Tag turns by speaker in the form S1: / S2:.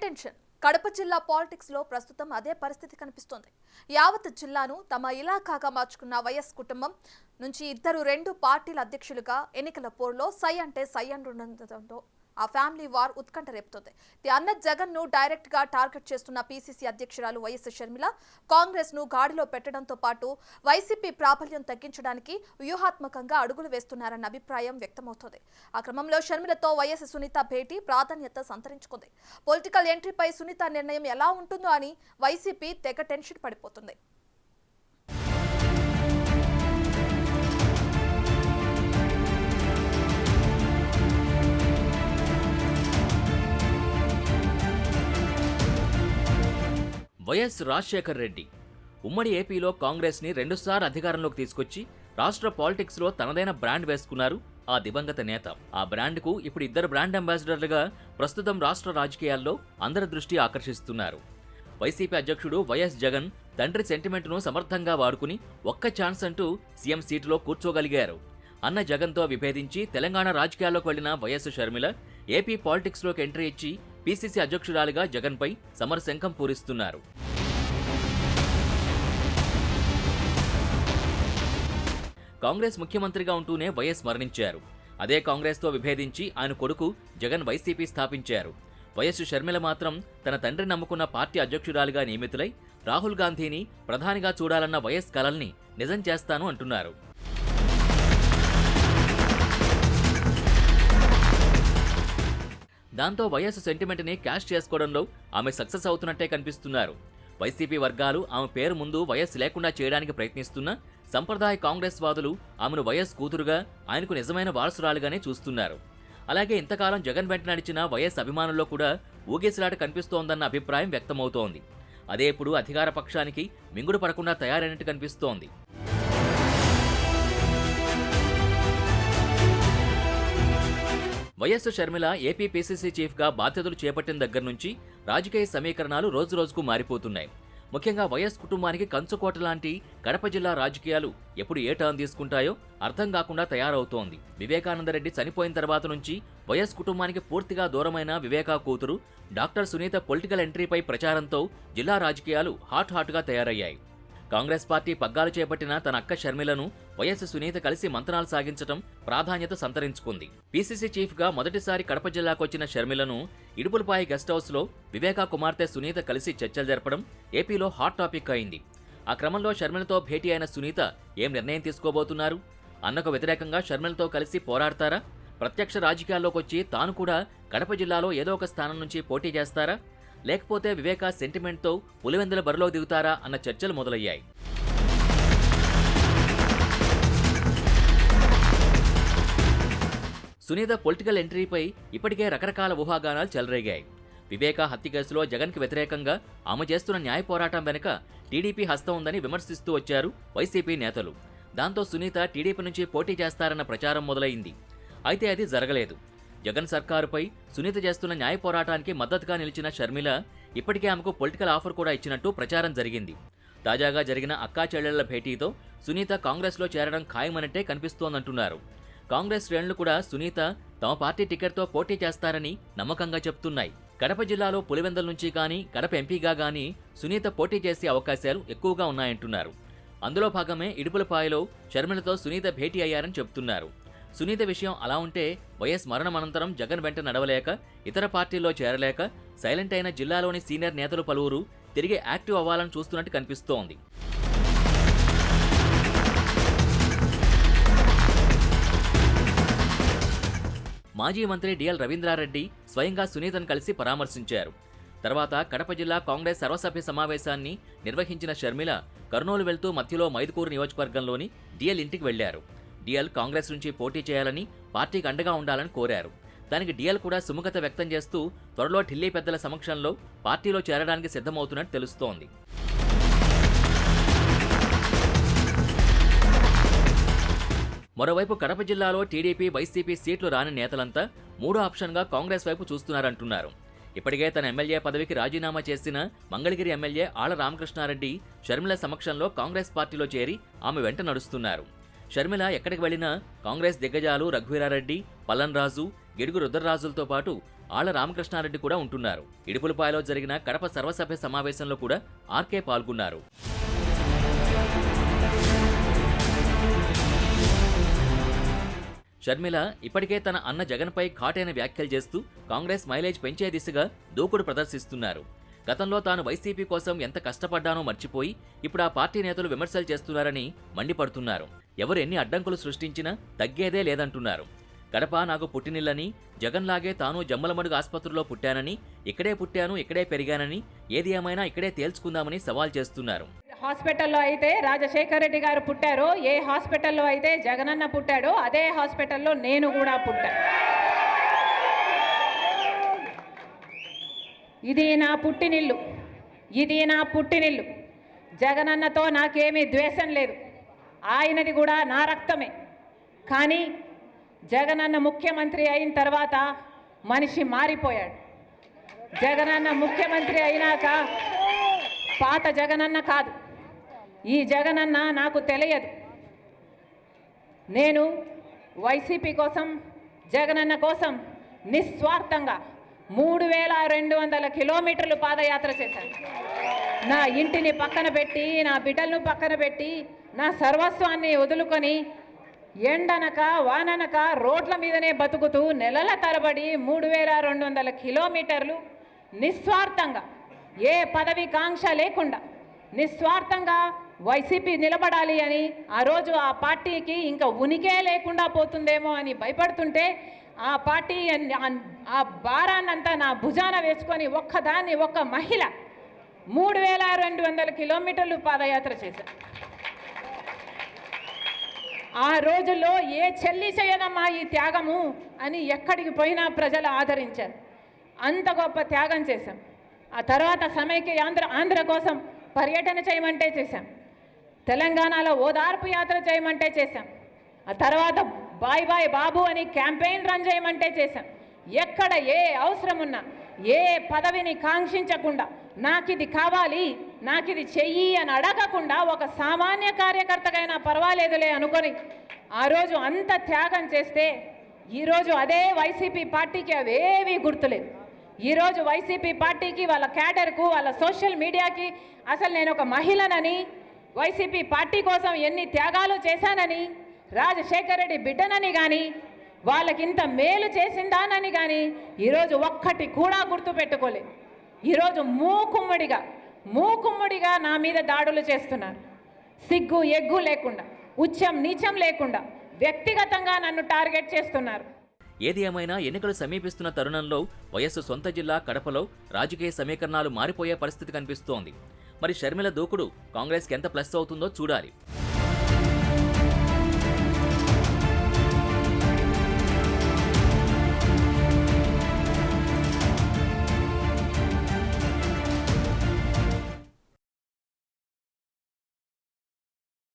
S1: Tension Kadapa జిల్లా politics లో ప్రస్తుతం అదే పరిస్థితి కనిపిస్తోంది. యావత్ జిల్లాను తమ ఇలాకాగా మార్చుకున్న వైఎస్ కుటుంబం నుంచి రెండు పార్టీల అధ్యక్షులుగా ఎన్నికల పోరులో సై అంటే సై అంటుండడంతో ఆ ఫ్యామిలీ వార్ ఉత్కంఠ రేపుతోంది. అన్న జగన్ ను డైరెక్ట్ గా టార్గెట్ చేస్తున్న పీసీసీ అధ్యక్షురాలు వైఎస్ షర్మిల కాంగ్రెస్ ను గాడిలో పెట్టడంతో పాటు వైసీపీ ప్రాబల్యం తగ్గించడానికి వ్యూహాత్మకంగా అడుగులు వేస్తున్నారన్న అభిప్రాయం వ్యక్తమవుతోంది. ఆ క్రమంలో షర్మిలతో వైఎస్ సునీత భేటీ ప్రాధాన్యత సంతరించుకుంది. పొలిటికల్ ఎంట్రీపై సునీత నిర్ణయం ఎలా ఉంటుందో అని వైసీపీ తెగ టెన్షన్ పడిపోతుంది.
S2: వైఎస్ రాజశేఖర్ రెడ్డి ఉమ్మడి ఏపీలో కాంగ్రెస్ ని రెండుసార్లు అధికారంలోకి తీసుకొచ్చి రాష్ట్ర పాలిటిక్స్ లో తనదైన బ్రాండ్ వేసుకున్నారు ఆ దివంగత నేత. ఆ బ్రాండ్ కు ఇప్పుడు ఇద్దరు బ్రాండ్ అంబాసిడర్లుగా ప్రస్తుతం రాష్ట్ర రాజకీయాల్లో అందరి దృష్టి ఆకర్షిస్తున్నారు. వైసీపీ అధ్యక్షుడు వైఎస్ జగన్ తండ్రి సెంటిమెంట్ ను సమర్థంగా వాడుకుని ఒక్క ఛాన్స్ అంటూ సీఎం సీటులో కూర్చోగలిగారు. అన్న జగన్తో విభేదించి తెలంగాణ రాజకీయాల్లోకి వెళ్లిన వైఎస్ షర్మిల ఏపీ పాలిటిక్స్ లోకి ఎంట్రీ ఇచ్చి పీసీసీ అధ్యక్షురాలిగా జగన్పై సమరశంఖం పూరిస్తున్నారు. కాంగ్రెస్ ముఖ్యమంత్రిగా ఉంటూనే వైఎస్ మరణించారు. అదే కాంగ్రెస్తో విభేదించి ఆయన కొడుకు జగన్ వైసీపీ స్థాపించారు. వైఎస్ షర్మిల మాత్రం తన తండ్రి నమ్ముకున్న పార్టీ అధ్యక్షురాలిగా నియమితులై రాహుల్ గాంధీని ప్రధానిగా చూడాలన్న వైఎస్ కలల్ని నిజం చేస్తాను అంటున్నారు. దాంతో వైఎస్ సెంటిమెంట్ని క్యాష్ చేసుకోవడంలో ఆమె సక్సెస్ అవుతున్నట్టే కనిపిస్తున్నారు. వైసీపీ వర్గాలు ఆమె పేరు ముందు వైఎస్ లేకుండా చేయడానికి ప్రయత్నిస్తున్న సంప్రదాయ కాంగ్రెస్ వాదులు ఆమెను వైఎస్ కూతురుగా, ఆయనకు నిజమైన వారసురాలుగానే చూస్తున్నారు. అలాగే ఇంతకాలం జగన్ వెంట నడిచిన వైఎస్ అభిమానుల్లో కూడా ఊగేసిలాట కనిపిస్తోందన్న అభిప్రాయం వ్యక్తమవుతోంది. అదే ఇప్పుడు అధికార పక్షానికి మింగుడు పడకుండా తయారైనట్టు కనిపిస్తోంది. వైఎస్ షర్మిల ఏపీ పీసీసీ చీఫ్గా బాధ్యతలు చేపట్టిన దగ్గర నుంచి రాజకీయ సమీకరణాలు రోజురోజుకు మారిపోతున్నాయి. ముఖ్యంగా వైఎస్ కుటుంబానికి కంచుకోట లాంటి కడప జిల్లా రాజకీయాలు ఎప్పుడు ఏ టర్న్ తీసుకుంటాయో అర్థం కాకుండా తయారవుతోంది. వివేకానందరెడ్డి చనిపోయిన తర్వాత నుంచి వైఎస్ కుటుంబానికి పూర్తిగా దూరమైన వివేకా కూతురు డాక్టర్ సునీత పొలిటికల్ ఎంట్రీపై ప్రచారంతో జిల్లా రాజకీయాలు హాట్గా తయారయ్యాయి. కాంగ్రెస్ పార్టీ పగ్గాలు చేపట్టిన తన అక్క షర్మిలను వైఎస్ సునీత కలిసి మంతనాలు సాగించడం ప్రాధాన్యత సంతరించుకుంది. పీసీసీ చీఫ్గా మొదటిసారి కడప జిల్లాకొచ్చిన షర్మిలను ఇడుపులపాయి గెస్ట్ హౌస్లో వివేకా కుమార్తె సునీత కలిసి చర్చలు జరపడం ఏపీలో హాట్ టాపిక్ అయింది. ఆ క్రమంలో షర్మిలతో భేటీ అయిన సునీత ఏం నిర్ణయం తీసుకోబోతున్నారు? అన్నకు వ్యతిరేకంగా షర్మిలతో కలిసి పోరాడతారా? ప్రత్యక్ష రాజకీయాల్లోకొచ్చి తాను కూడా కడప జిల్లాలో ఏదో ఒక స్థానం నుంచి పోటీ చేస్తారా? లేకపోతే వివేకా సెంటిమెంట్తో పులివెందుల బరిలో దిగుతారా అన్న చర్చలు మొదలయ్యాయి. సునీత పొలిటికల్ ఎంట్రీపై ఇప్పటికే రకరకాల ఊహాగానాలు చెలరేగాయి. వివేకా హత్య కేసులో జగన్కి వ్యతిరేకంగా ఆమె చేస్తున్న న్యాయ పోరాటం వెనుక టీడీపీ హస్తం ఉందని విమర్శిస్తూ వచ్చారు వైసీపీ నేతలు. దాంతో సునీత టీడీపీ నుంచి పోటీ చేస్తారన్న ప్రచారం మొదలైంది. అయితే అది జరగలేదు. జగన్ సర్కారుపై సునీత చేస్తున్న న్యాయ పోరాటానికి మద్దతుగా నిలిచిన షర్మిల ఇప్పటికే ఆమెకు పొలిటికల్ ఆఫర్ కూడా ఇచ్చినట్టు ప్రచారం జరిగింది. తాజాగా జరిగిన అక్కా చెల్లెళ్ల భేటీతో సునీత కాంగ్రెస్లో చేరడం ఖాయమన్నట్టే కనిపిస్తోందంటున్నారు. కాంగ్రెస్ శ్రేణులు కూడా సునీత తమ పార్టీ టికెట్తో పోటీ చేస్తారని నమ్మకంగా చెప్తున్నాయి. కడప జిల్లాలో పులివెందుల నుంచి కానీ కడప ఎంపీగా కానీ సునీత పోటీ చేసే అవకాశాలు ఎక్కువగా ఉన్నాయంటున్నారు. అందులో భాగమే ఇడుపులపాయలో షర్మిలతో సునీత భేటీ అయ్యారని చెబుతున్నారు. సునీత విషయం అలా ఉంటే వైఎస్ మరణం అనంతరం జగన్ వెంట నడవలేక, ఇతర పార్టీల్లో చేరలేక సైలెంట్ అయిన జిల్లాలోని సీనియర్ నేతలు పలువురు తిరిగి యాక్టివ్ అవ్వాలని చూస్తున్నట్టు కనిపిస్తోంది. మాజీ మంత్రి డిఎల్ రవీంద్రారెడ్డి స్వయంగా సునీతను కలిసి పరామర్శించారు. తర్వాత కడప జిల్లా కాంగ్రెస్ సర్వసభ్య సమావేశాన్ని నిర్వహించిన షర్మిల కర్నూలు వెళ్తూ మధ్యలో మైదుకూరు నియోజకవర్గంలోని డిఎల్ ఇంటికి వెళ్లారు. డిఎల్ కాంగ్రెస్ నుంచి పోటీ చేయాలని, పార్టీకి అండగా ఉండాలని కోరారు. దానికి డిఎల్ కూడా సుముఖత వ్యక్తం చేస్తూ త్వరలో ఢిల్లీ పెద్దల సమక్షంలో పార్టీలో చేరడానికి సిద్ధమవుతున్నట్టు తెలుస్తోంది. మరోవైపు కడప జిల్లాలో టీడీపీ, వైసీపీ సీట్లు రాని నేతలంతా మూడో ఆప్షన్గా కాంగ్రెస్ వైపు చూస్తున్నారంటున్నారు. ఇప్పటికే తన ఎమ్మెల్యే పదవికి రాజీనామా చేసిన మంగళగిరి ఎమ్మెల్యే ఆళ్ల రామకృష్ణారెడ్డి షర్మిల సమక్షంలో కాంగ్రెస్ పార్టీలో చేరి ఆమె వెంట నడుస్తున్నారు. షర్మిల ఎక్కడికి వెళ్లినా కాంగ్రెస్ దిగ్గజాలు రఘువీరారెడ్డి, పల్లన్ రాజు, గిడుగు రుద్రరాజులతో పాటు ఆళ్ల రామకృష్ణారెడ్డి కూడా ఉంటున్నారు. ఇడుపులపాయలో జరిగిన కడప సర్వసభ్య సమావేశంలో కూడా ఆర్కే పాల్గొన్నారు. షర్మిల ఇప్పటికే తన అన్న జగన్పై ఘాటైన వ్యాఖ్యలు చేస్తూ కాంగ్రెస్ మైలేజ్ పెంచే దిశగా దూకుడు ప్రదర్శిస్తున్నారు. గతంలో తాను వైసీపీ కోసం ఎంత కష్టపడ్డానో మర్చిపోయి ఇప్పుడు ఆ పార్టీ నేతలు విమర్శలు చేస్తున్నారని మండిపడుతున్నారు. ఎవరు ఎన్ని అడ్డంకులు సృష్టించినా తగ్గేదే లేదంటున్నారు. కడప నాకు పుట్టినిల్లని, జగన్లాగే తాను జమ్మలమడుగు ఆసుపత్రిలో పుట్టానని, ఇక్కడే పుట్టాను, ఇక్కడే పెరిగానని, ఏది ఏమైనా ఇక్కడే తేల్చుకుందామని సవాల్ చేస్తున్నారు.
S3: హాస్పిటల్లో అయితే రాజశేఖర రెడ్డి గారు పుట్టారో, ఏ హాస్పిటల్లో అయితే జగనన్న పుట్టాడో అదే హాస్పిటల్లో నేను కూడా పుట్టాను. ఇది నా పుట్టినిల్లు, ఇది నా పుట్టినిల్లు. జగనన్నతో నాకేమీ ద్వేషం లేదు, ఆయనది కూడా నా రక్తమే. కానీ జగనన్న ముఖ్యమంత్రి అయిన తర్వాత మనిషి మారిపోయాడు. జగనన్న ముఖ్యమంత్రి అయినాక పాత జగనన్న కాదు, ఈ జగనన్న నాకు తెలియదు. నేను వైసీపీ కోసం, జగనన్న కోసం నిస్వార్థంగా 3200 కిలోమీటర్లు పాదయాత్ర చేశాను. నా ఇంటిని పక్కన పెట్టి, నా బిడ్డలను పక్కన పెట్టి, నా సర్వస్వాన్ని వదులుకొని ఎండనక వాననక రోడ్ల మీదనే బతుకుతూ నెలల తరబడి 3200 కిలోమీటర్లు నిస్వార్థంగా, ఏ పదవి కాంక్ష లేకుండా నిస్వార్థంగా వైసీపీ నిలబడాలి అని, ఆ రోజు ఆ పార్టీకి ఇంకా ఉనికే లేకుండా పోతుందేమో అని భయపడుతుంటే ఆ పార్టీ ఆ భారాన్నంతా నా భుజాన వేసుకొని ఒక్క మహిళ 3200 కిలోమీటర్లు పాదయాత్ర చేశారు. ఆ రోజుల్లో ఏ చెల్లి చేయదమ్మా ఈ త్యాగము అని ఎక్కడికి పోయినా ప్రజలు ఆదరించారు. అంత గొప్ప త్యాగం చేశాం. ఆ తర్వాత సమైక్య ఆంధ్ర కోసం పర్యటన చేయమంటే చేశాం. తెలంగాణలో ఓదార్పు యాత్ర చేయమంటే చేశాం. ఆ తర్వాత బాయ్ బాయ్ బాబు అని క్యాంపెయిన్ రన్ చేయమంటే చేశాం. ఎక్కడ ఏ అవసరం ఉన్నా, ఏ పదవిని కాంక్షించకుండా, నాకిది కావాలి, నాకిది చెయ్యి అని అడగకుండా ఒక సామాన్య కార్యకర్తకైనా పర్వాలేదులే అనుకొని ఆ రోజు అంత త్యాగం చేస్తే ఈరోజు అదే వైసీపీ పార్టీకి అవేవి గుర్తులేదు. ఈరోజు వైసీపీ పార్టీకి, వాళ్ళ క్యాడర్కు, వాళ్ళ సోషల్ మీడియాకి అసలు నేను ఒక మహిళనని, వైసీపీ పార్టీ కోసం ఎన్ని త్యాగాలు చేశానని, రాజశేఖర రెడ్డి బిడ్డనని కానీ, వాళ్ళకి ఇంత మేలు చేసిందానని కానీ ఈరోజు ఒక్కటి కూడా గుర్తుపెట్టుకోలేదు. ఈరోజు మూకుమ్మడిగా నా మీద దాడులు చేస్తున్నారు. సిగ్గు ఎగ్గు లేకుండా, ఉచ్చం నీచం లేకుండా వ్యక్తిగతంగా నన్ను టార్గెట్ చేస్తున్నారు.
S2: ఏది ఏమైనా ఎన్నికలు సమీపిస్తున్న తరుణంలో వైఎస్ సొంత జిల్లా కడపలో రాజకీయ సమీకరణాలు మారిపోయే పరిస్థితి కనిపిస్తోంది. మరి షర్మిల దూకుడు కాంగ్రెస్కి ఎంత ప్లస్ అవుతుందో చూడాలి.